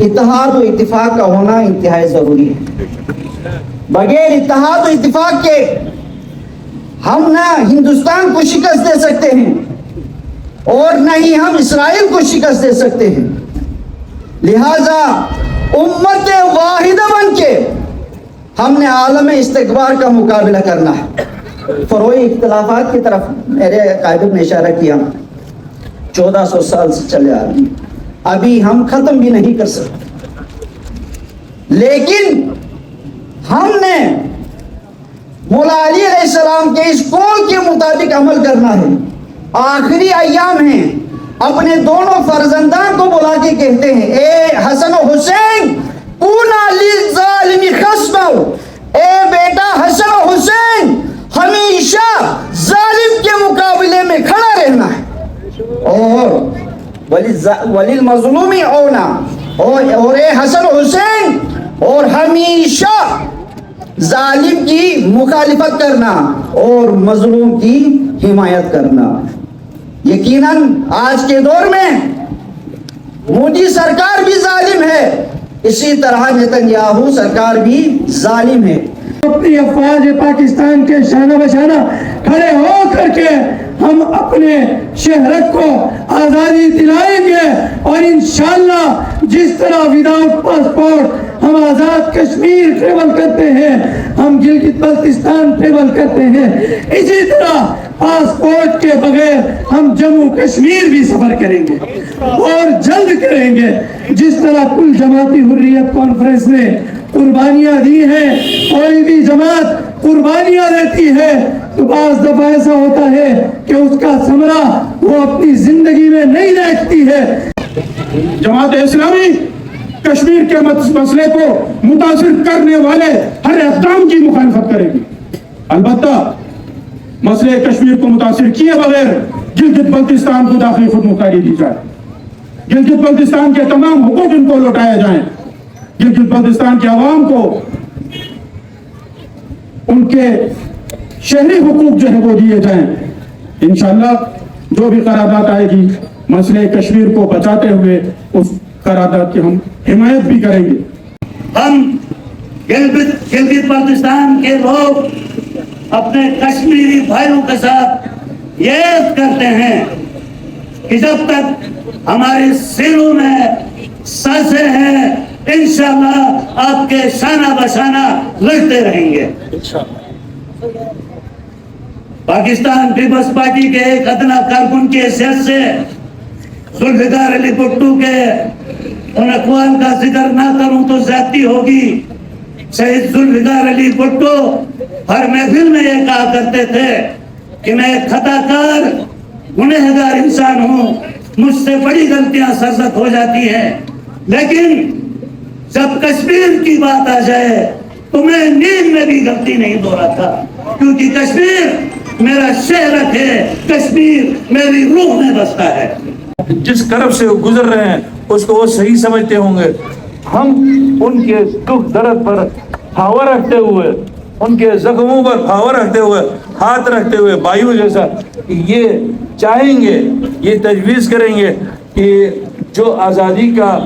اتحاد و اتفاق کا ہونا انتہائی ضروری ہے۔ بغیر اتحاد و اتفاق کے ہم نہ ہندوستان کو شکست دے سکتے ہیں اور نہ ہی ہم اسرائیل کو شکست دے سکتے ہیں۔ لہذا امت واحدہ بن کے ہم نے عالم استکبار کا مقابلہ کرنا ہے۔ فروئی اختلافات کی طرف میرے قائد نے اشارہ کیا، 1400 سال سے چلے آ رہے ہیں، ابھی ہم ختم بھی نہیں کر سکتے، لیکن ہم نے مولا علی علیہ السلام کے اس قول کے مطابق عمل کرنا ہے۔ آخری ایام ہیں، اپنے دونوں فرزندان کو بلا کے کہتے ہیں، اے حسن و حسین کونا للظالم خصما، اے بیٹا حسن و حسین ہمیشہ ظالم کے مقابلے میں کھڑا رہنا ہے، اور وللمظلوم اونا، اور اے حسن و حسین اور ہمیشہ ظالم کی مخالفت کرنا اور مظلوم کی حمایت کرنا۔ یقیناً آج کے دور میں مودی سرکار بھی ظالم ہے، اسی طرح نیتنیاہو سرکار بھی ظالم ہے۔ اپنی افواج پاکستان کے شانہ بشانہ کھڑے ہو کر کے ہم اپنے شہرت کو آزادی دلائیں گے، اور انشاءاللہ جس طرح وداؤٹ پاسپورٹ ہم آزاد کشمیر ٹریول کرتے ہیں، ہم گلگت بلتستان ٹریول کرتے ہیں، اسی طرح پاسپورٹ کے بغیر ہم جموں کشمیر بھی سفر کریں گے اور جلد کریں گے۔ جس طرح کل جماعتی حریت کانفرنس نے قربانیاں دی ہیں، کوئی بھی جماعت قربانیاں دیتی ہے تو بعض دفعہ ایسا ہوتا ہے کہ اس کا ثمرہ وہ اپنی زندگی میں نہیں دیکھتی ہے۔ جماعت اسلامی کشمیر کے مسئلے کو متاثر کرنے والے ہر اقدام کی مخالفت کرے گی، البتہ مسئلے کشمیر کو متاثر کیے بغیر گلگت بلتستان کو داخلی خود مختاری دی جائے، گلگت بلتستان کے تمام حقوق ان کو لوٹائے جائیں، گلگت بلتستان کے عوام کو ان کے شہری حقوق جو ہے وہ دیے جائیں۔ انشاءاللہ جو بھی قرارداد آئے گی مسئلے کشمیر کو بچاتے ہوئے اس قرارداد کی ہم حمایت بھی کریں گے۔ ہم گلگت بلتستان کے لوگ اپنے کشمیری بھائیوں کے ساتھ یہ عہد کرتے ہیں کہ جب تک ہمارے سینوں میں سانسیں ہیں انشاءاللہ آپ کے شانہ بشانہ لڑتے رہیں گے۔ پاکستان پیپلز پارٹی کے ایک ادنا کارکن کی حیثیت سے ذوالفقار علی بھٹو کے ان اقوال کا ذکر نہ کروں تو زیادتی ہوگی۔ شہید ذوالفقار علی بھٹو ہر محفل میں یہ کہا کرتے تھے کہ میں ایک خطا کار گنہگار انسان ہوں، مجھ سے بڑی غلطیاں سرزد ہو جاتی ہیں، لیکن جب کشمیر کی بات آ جائے تو میں نیند میں بھی غلطی نہیں دہراتا، کیونکہ کشمیر میرا شہرت ہے، کشمیر میری روح میں بستا ہے۔ جس کرب سے وہ گزر رہے ہیں اس کو وہ صحیح سمجھتے ہوں گے۔ ہم ان کے دکھ درد پر پھاوا رکھتے ہوئے، ان کے زخموں پر پھاوا رکھتے ہوئے، ہاتھ رکھتے ہوئے بھائیوں جیسا یہ چاہیں گے، یہ تجویز کریں گے کہ جو آزادی کا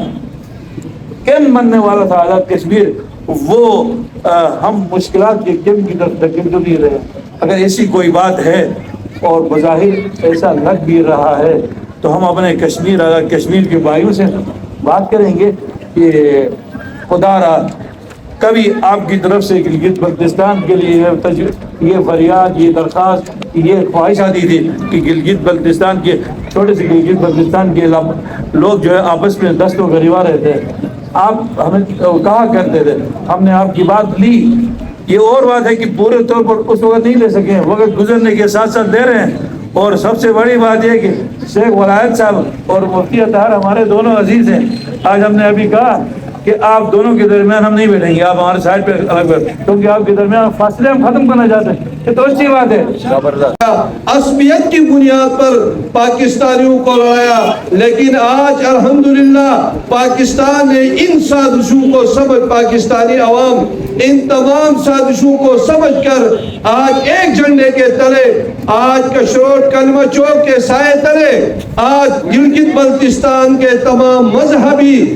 کیمپ بننے والا تھا آزاد کشمیر، وہ ہم مشکلات کے کیمپ کی طرف دھکیل نہیں رہے۔ اگر ایسی کوئی بات ہے اور بظاہر ایسا لگ بھی رہا ہے تو ہم اپنے کشمیر کے بھائیوں سے بات کریں گے کہ خدا را کبھی آپ کی طرف سے گلگت بلتستان کے لیے یہ فریاد، یہ درخواست، یہ خواہش آتی تھی کہ گلگت بلتستان کے چھوٹے سے گلگت بلتستان کے لوگ جو ہے آپس میں دست و گریباں رہتے ہیں، آپ ہمیں کہا کرتے تھے، ہم نے آپ کی بات لی۔ یہ اور بات ہے کہ پورے طور پر اس وقت نہیں لے سکے، وقت گزرنے کے ساتھ ساتھ دے رہے ہیں۔ اور سب سے بڑی بات یہ کہ شیخ ولایت صاحب اور مفتی اطہر ہمارے دونوں عزیز ہیں۔ آج ہم نے ابھی کہا کہ آپ دونوں کے درمیان ہم نہیں بیٹھیں گے، آپ ہمارے سائڈ پہ الگ بیٹھیں، کیونکہ آپ کے درمیان فاصلے ہم ختم کرنا چاہتے ہیں۔ یہ تو اچھی بات ہے۔ عصبیت کی بنیاد پر پاکستانیوں کو لڑایا، لیکن آج الحمدللہ پاکستان نے ان سازشوں کو سمجھ، پاکستانی عوام ان تمام سازشوں کو سمجھ کر آج ایک جھنڈے کے تلے، آج کشروٹ کلمہ چوک کے سائے تلے، آج گلگت بلتستان کے تمام مذہبی